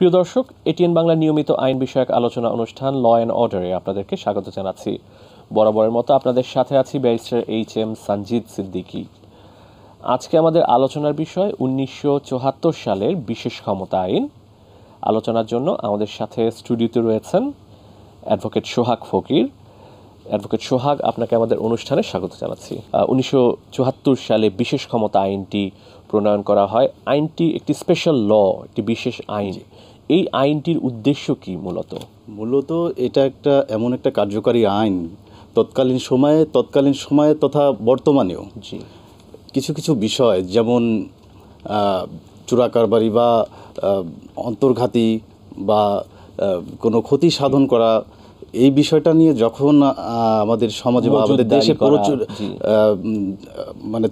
প্রিয় দর্শক, এটিএন বাংলা নিয়মিত আইন বিষয়ক আলোচনা অনুষ্ঠান ল অ্যান্ড অর্ডারে আপনাদেরকে স্বাগত জানাচ্ছি। বরাবরের মতো আপনাদের সাথে আছি ব্যারিস্টার এইচ.এম. সানজিদ সিদ্দিকী। আজকে আমাদের আলোচনার বিষয় 1974 সালের বিশেষ ক্ষমতা আইন। আলোচনার জন্য আমাদের সাথে স্টুডিওতে রয়েছেন অ্যাডভোকেট সোহাগ ফকির। অ্যাডভোকেট সোহাগ, আপনাকে আমাদের অনুষ্ঠানে স্বাগত জানাচ্ছি। 1974 সালে বিশেষ ক্ষমতা আইনটি প্রণয়ন করা হয়। আইনটি একটি স্পেশাল ল, একটি বিশেষ আইন। এই আইনটির উদ্দেশ্য কি মূলত? এটা এমন একটা কার্যকারী আইন তৎকালীন সময়ে তথা বর্তমানেও কিছু কিছু বিষয়, যেমন চোরাকারবারি বা অন্তর্ঘাতী বা কোনো ক্ষতি সাধন করা, এই বিষয়টা নিয়ে যখন আমাদের সমাজে বা আমাদের দেশে প্রচুর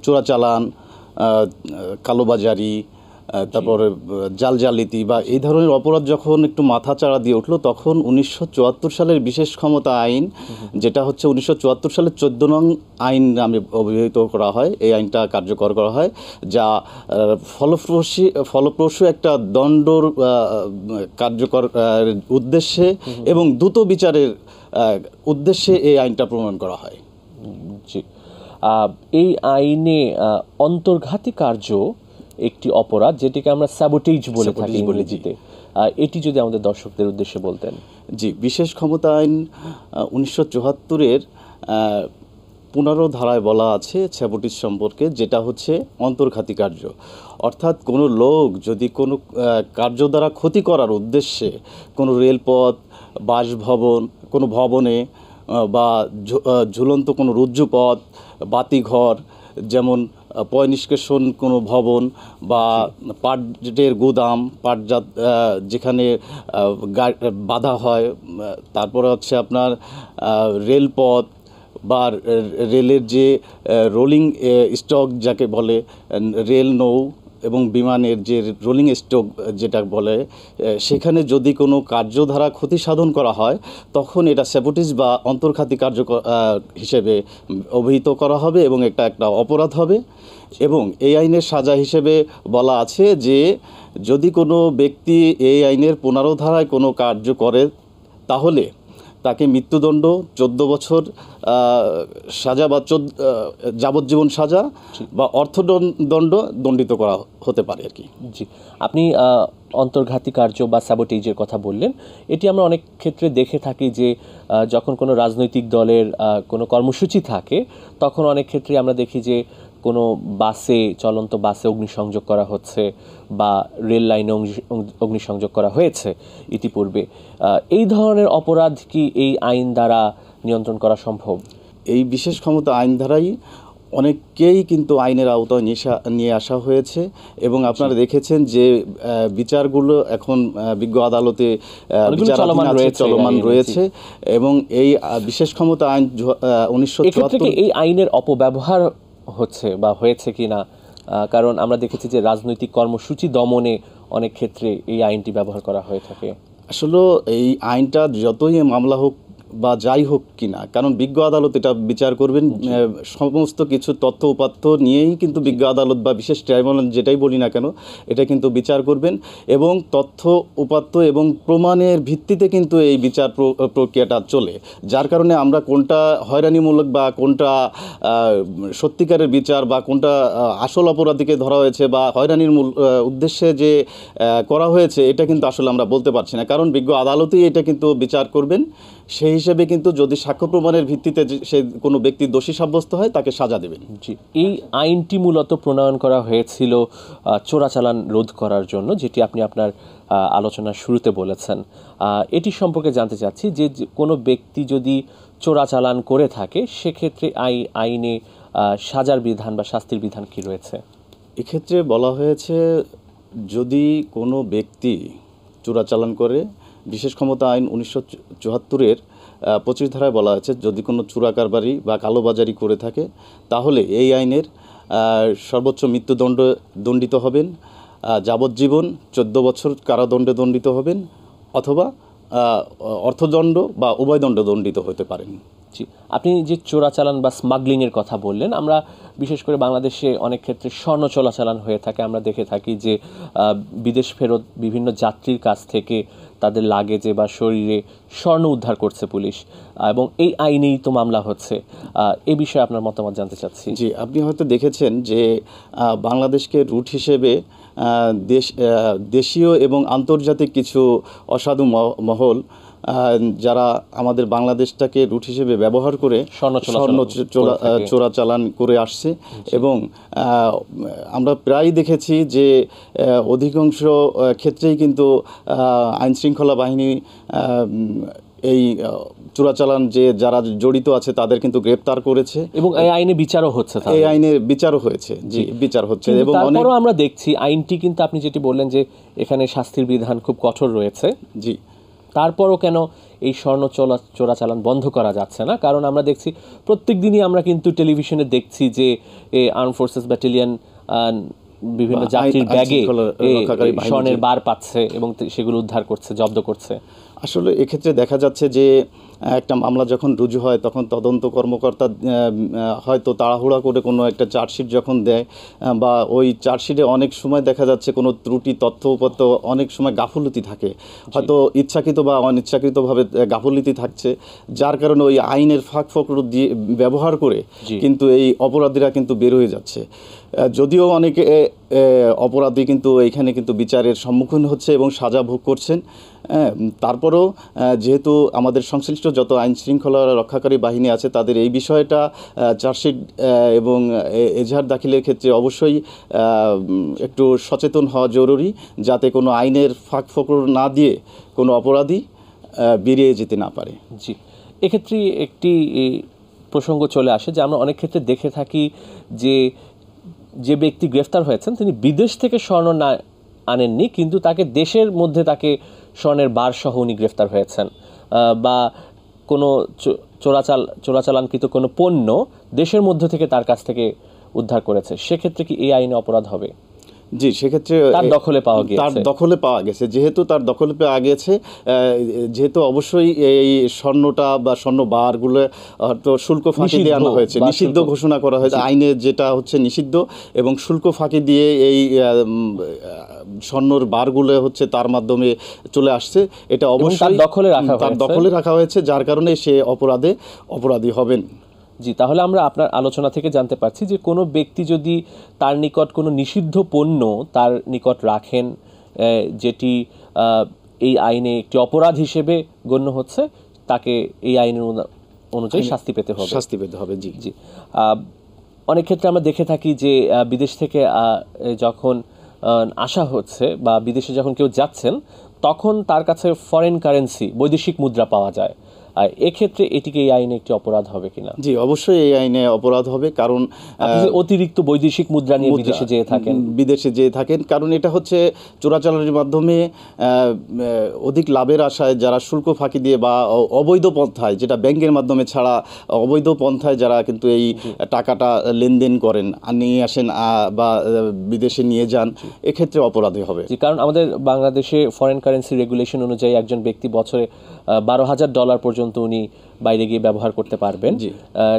চোরাচালান, কালোবাজারি, তারপরে জালজালিতি বা এই ধরনের অপরাধ যখন একটু মাথাচাড়া দিয়ে উঠলো, তখন 1974 সালের বিশেষ ক্ষমতা আইন, যেটা হচ্ছে 1974 সালের 14 নং আইন নামে অভিহিত করা হয়, এই আইনটা কার্যকর করা হয়, যা ফলপ্রসূ একটা দণ্ডর কার্যকর উদ্দেশ্যে এবং দ্রুত বিচারের উদ্দেশ্যে এই আইনটা প্রণয়ন করা হয়। জি, এই আইনে অন্তর্ঘাতী কার্য একটি অপরাধ, যেটিকে আমরা স্যাবোটেজ বলে থাকি ইংরেজিতে। এটি যদি আমাদের দর্শকদের উদ্দেশ্যে বলতেন। জি, বিশেষ ক্ষমতা আইন 1974-এর 15 ধারায় বলা আছে স্যাবোটেজ সম্পর্কে, যেটা হচ্ছে অন্তর্ঘাতী কার্য। অর্থাৎ কোনো লোক যদি কোনো কার্য দ্বারা ক্ষতি করার উদ্দেশ্যে কোনো রেলপথ, বাসভবন, কোনো ভবনে বা ঝুলন্ত কোনো রজ্জুপথ, বাতিঘর, যেমন পয়ঃনিষ্কাশন কোনো ভবন বা পাটের গুদাম, পাটজাত যেখানে বাধা হয়, তারপরে হচ্ছে আপনার রেলপথ বা রেলের যে রোলিং স্টক যাকে বলে, রেল নৌ এবং বিমানের যে রোলিং স্টক যেটা বলে, সেখানে যদি কোনো কার্যধারা ক্ষতি সাধন করা হয়, তখন এটা স্যাবোটেজ বা অন্তর্ঘাতী কার্য হিসেবে অভিহিত করা হবে এবং একটা অপরাধ হবে। এবং এই আইনের সাজা হিসেবে বলা আছে যে যদি কোনো ব্যক্তি এই আইনের 15 ধারায় কোনো কার্য করে, তাহলে তাকে মৃত্যুদণ্ড, 14 বছর সাজা বা যাবজ্জীবন সাজা বা অর্থদণ্ড দণ্ডিত করা হতে পারে আর কি। জি, আপনি অন্তর্ঘাতী কার্য বা স্যাবোটেজের কথা বললেন। এটি আমরা অনেক ক্ষেত্রে দেখে থাকি যে যখন কোনো রাজনৈতিক দলের কোনো কর্মসূচি থাকে, তখন অনেক ক্ষেত্রে আমরা দেখি যে কোনো চলন্ত বাসে অগ্নিসংযোগ করা হচ্ছে বা রেল লাইনে অগ্নিসংযোগ করা হয়েছে ইতিপূর্বে। এই ধরনের অপরাধ কি এই আইন দ্বারা নিয়ন্ত্রণ করা সম্ভব? এই বিশেষ ক্ষমতা আইন দ্বারাই অনেককেই কিন্তু আইনের আওতায় নিয়ে আসা হয়েছে এবং আপনারা দেখেছেন যে বিচারগুলো এখন বিজ্ঞ আদালতে চলমান রয়েছে। এবং এই বিশেষ ক্ষমতা আইন 1974 এই আইনের অপব্যবহার হচ্ছে বা হয়েছে কিনা, কারণ আমরা দেখেছি যে রাজনৈতিক কর্মসূচি দমনে অনেক ক্ষেত্রে এই আইনটি ব্যবহার করা হয়ে থাকে। আসলে এই আইনটা যতই মামলা হোক বা যাই হোক কিনা, কারণ বিজ্ঞ আদালত এটা বিচার করবেন, সমস্ত কিছু তথ্য উপাত্ত নিয়েই কিন্তু বিজ্ঞ আদালত বা বিশেষ ট্রাইব্যুনাল যেটাই বলি না কেন, এটা কিন্তু বিচার করবেন এবং তথ্য উপাত্ত এবং প্রমাণের ভিত্তিতে কিন্তু এই বিচার প্রক্রিয়াটা চলে। যার কারণে আমরা কোনটা হয়রানিমূলক বা কোনটা সত্যিকারের বিচার বা কোনটা আসল অপরাধীকে ধরা হয়েছে বা হয়রানির উদ্দেশ্যে যে করা হয়েছে, এটা কিন্তু আসলে আমরা বলতে পারছি না, কারণ বিজ্ঞ আদালতই এটা কিন্তু বিচার করবেন। সেই হিসেবে কিন্তু যদি সাক্ষ্য প্রমাণের ভিত্তিতে সে কোনো ব্যক্তি দোষী সাব্যস্ত হয়, তাকে সাজা দেবেন। জি, এই আইনটি মূলত প্রণয়ন করা হয়েছিল চোরাচালান রোধ করার জন্য, যেটি আপনি আপনার আলোচনার শুরুতে বলেছেন। এটি সম্পর্কে জানতে চাচ্ছি যে কোনো ব্যক্তি যদি চোরাচালান করে থাকে, সেক্ষেত্রে আইনে সাজার বিধান বা শাস্তির বিধান কি রয়েছে? এক্ষেত্রে বলা হয়েছে, যদি কোনো ব্যক্তি চোরাচালান করে, বিশেষ ক্ষমতা আইন 1974-এর 25 ধারায় বলা আছে, যদি কোনো চোরাকারবারি বা কালোবাজারি করে থাকে, তাহলে এই আইনের সর্বোচ্চ মৃত্যুদণ্ড দণ্ডিত হবেন, যাবজ্জীবন 14 বছর কারাদণ্ডে দণ্ডিত হবেন, অথবা অর্থদণ্ড বা উভয় দণ্ড দণ্ডিত হতে পারেন। জি, আপনি যে চোরাচালান বা স্মাগলিংয়ের কথা বললেন, আমরা বিশেষ করে বাংলাদেশে অনেক ক্ষেত্রে স্বর্ণ চোরাচালান হয়ে থাকে। আমরা দেখে থাকি যে বিদেশ ফেরত বিভিন্ন যাত্রীর কাছ থেকে তাদের লাগেজে বা শরীরে স্বর্ণ উদ্ধার করছে পুলিশ, এবং এই আইনেই তো মামলা হচ্ছে। এ বিষয়ে আপনার মতামত জানতে চাচ্ছি। জি, আপনি হয়তো দেখেছেন যে বাংলাদেশকে রুট হিসেবে দেশীয় এবং আন্তর্জাতিক কিছু অসাধু মহল যারা আমাদের বাংলাদেশটাকে রুট হিসেবে ব্যবহার করে স্বর্ণ চোরাচালান করে আসছে। এবং আমরা প্রায় দেখেছি যে অধিকাংশ ক্ষেত্রেই কিন্তু আইনশৃঙ্খলা বাহিনী এই চোরাচালান যে যারা জড়িত আছে তাদের কিন্তু গ্রেপ্তার করেছে এবং এই আইনে বিচারও হচ্ছে। এই আইনে বিচারও হয়েছে, জি, বিচার হচ্ছে। এবং তারপরেও আমরা দেখছি আইনটি কিন্তু, আপনি যেটি বললেন যে এখানে শাস্তির বিধান খুব কঠোর রয়েছে, জি, তারপরও কেন এই স্বর্ণ চোরাচালান বন্ধ করা যাচ্ছে না? কারণ আমরা দেখছি প্রত্যেক দিনই আমরা কিন্তু টেলিভিশনে দেখছি যে আর্ম ফোর্সেস ব্যাটালিয়ন বিভিন্ন যাত্রীর ব্যাগে স্বর্ণের বার পাচ্ছে এবং সেগুলো উদ্ধার করছে, জব্দ করছে। আসলে এক্ষেত্রে দেখা যাচ্ছে যে একটা মামলা যখন রুজু হয় তখন তদন্ত কর্মকর্তা হয়তো তাড়াহুড়া করে কোনো একটা চার্জশিট যখন দেয়, বা ওই চার্জশিটে অনেক সময় দেখা যাচ্ছে কোনো ত্রুটি তথ্যপত্র, অনেক সময় গাফলতি থাকে, হয়তো ইচ্ছাকৃত বা অনিচ্ছাকৃতভাবে গাফলতি থাকছে, যার কারণে ওই আইনের ফাঁক ফোকর দিয়ে ব্যবহার করে কিন্তু এই অপরাধীরা কিন্তু বের হয়ে যাচ্ছে। যদিও অনেকে অপরাধী কিন্তু এইখানে কিন্তু বিচারের সম্মুখীন হচ্ছে এবং সাজা ভোগ করছেন, তারপরেও যেহেতু আমাদের সংশ্লিষ্ট যত আইন শৃঙ্খলা রক্ষাকারী বাহিনী আছে তাদের এই বিষয়টা চার্জশিট এবং এজাহার দাখিলের ক্ষেত্রে অবশ্যই একটু সচেতন হওয়া জরুরি, যাতে কোনো আইনের ফাঁক ফোকর না দিয়ে কোনো অপরাধী বেরিয়ে যেতে না পারে। জি, এক্ষেত্রে একটি প্রসঙ্গ চলে আসে যে আমরা অনেক ক্ষেত্রে দেখে থাকি যে ব্যক্তি গ্রেফতার হয়েছেন তিনি বিদেশ থেকে স্বর্ণ না আনেননি, কিন্তু তাকে দেশের মধ্যে তাকে স্বর্ণের বার সহ উনি গ্রেফতার হয়েছেন, বা কোনো চোরাচালানকৃত কোনো পণ্য দেশের মধ্যে থেকে তার কাছ থেকে উদ্ধার করেছে, সেক্ষেত্রে কি এই আইনে অপরাধ হবে? জি, সেক্ষেত্রে তার দখলে পাওয়া গেছে, যেহেতু তার দখলে পাওয়া গেছে, যেহেতু অবশ্যই এই স্বর্ণটা বা স্বর্ণ বারগুলো তো শুল্ক ফাঁকি দিয়ে আনা হয়েছে, নিষিদ্ধ ঘোষণা করা হয়েছে আইনে, যেটা হচ্ছে নিষিদ্ধ, এবং শুল্ক ফাঁকি দিয়ে এই স্বর্ণর বারগুলো হচ্ছে তার মাধ্যমে চলে আসছে। এটা অবশ্যই তার দখলে রাখা হয়েছে, যার কারণে সে অপরাধী হবেন। জি, তাহলে আমরা আপনার আলোচনা থেকে জানতে পারছি যে কোনো ব্যক্তি যদি তার নিকট কোনো নিষিদ্ধ পণ্য তার নিকট রাখেন, যেটি এই আইনে একটি অপরাধ হিসেবে গণ্য হচ্ছে, তাকে এই আইনের অনুযায়ী শাস্তি পেতে হবে। জি জি, অনেক ক্ষেত্রে আমরা দেখে থাকি যে বিদেশ থেকে যখন আসা হচ্ছে বা বিদেশে যখন কেউ যাচ্ছেন তখন তার কাছে ফরেন কারেন্সি, বৈদেশিক মুদ্রা পাওয়া যায়। এক্ষেত্রে এটিকে এই আইনে একটি অপরাধ হবে কিনা? জি, অবশ্যই এই আইনে অপরাধ হবে, কারণ অতিরিক্ত বৈদেশিক মুদ্রা নিয়ে বিদেশে যেয়ে থাকেন, কারণ এটা হচ্ছে চোরাচালানের মাধ্যমে অধিক লাভের আশায় যারা শুল্ক ফাঁকি দিয়ে বা অবৈধ পন্থায়, যেটা ব্যাংকের মাধ্যমে ছাড়া অবৈধ পন্থায় যারা কিন্তু এই টাকাটা লেনদেন করেন, নিয়ে আসেন বা বিদেশে নিয়ে যান, এক্ষেত্রে অপরাধী হবে। কারণ আমাদের বাংলাদেশে ফরেন কারেন্সি রেগুলেশন অনুযায়ী একজন ব্যক্তি বছরে $12,000 পর্যন্ত উনি বাইরে গিয়ে ব্যবহার করতে পারবেন।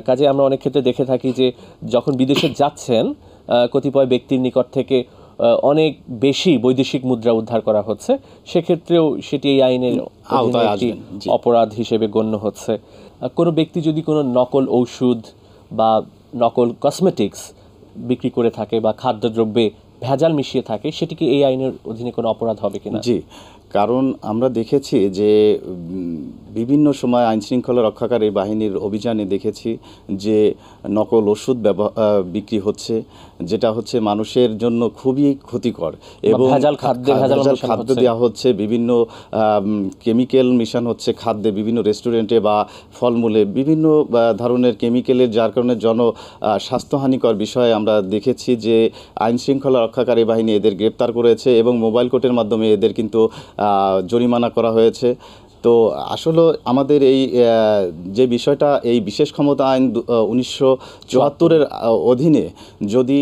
কাজে আমরা অনেক ক্ষেত্রে দেখে থাকি যে যখন বিদেশে যাচ্ছেন কতিপয় ব্যক্তির নিকট থেকে অনেক বেশি বৈদেশিক মুদ্রা উদ্ধার করা হচ্ছে, সেক্ষেত্রেও সেটি এই আইনের অপরাধ হিসেবে গণ্য হচ্ছে। কোনো ব্যক্তি যদি কোনো নকল ঔষধ বা নকল কসমেটিক্স বিক্রি করে থাকে বা খাদ্যদ্রব্যে ভেজাল মিশিয়ে থাকে, সেটি কি এই আইনের অধীনে কোনো অপরাধ হবে কিনা? জি, কারণ আমরা দেখেছি যে বিভিন্ন সময় আইনশৃঙ্খলা রক্ষাকারী বাহিনীর অভিযানে দেখেছি যে নকল ওষুধ বিক্রি হচ্ছে, যেটা হচ্ছে মানুষের জন্য খুবই ক্ষতিকর, এবং ভেজাল খাদ্য দেওয়া হচ্ছে, বিভিন্ন কেমিক্যাল মিশান হচ্ছে খাদ্যে, বিভিন্ন রেস্টুরেন্টে বা ফলমূলে বিভিন্ন ধরনের কেমিক্যালের, যার কারণে স্বাস্থ্যহানিকর বিষয়ে আমরা দেখেছি যে আইনশৃঙ্খলা রক্ষাকারী বাহিনী এদের গ্রেপ্তার করেছে এবং মোবাইল কোর্টের মাধ্যমে এদের কিন্তু জরিমানা করা হয়েছে। তো আসলে আমাদের এই যে বিষয়টা, এই বিশেষ ক্ষমতা আইন 1974-এর অধীনে যদি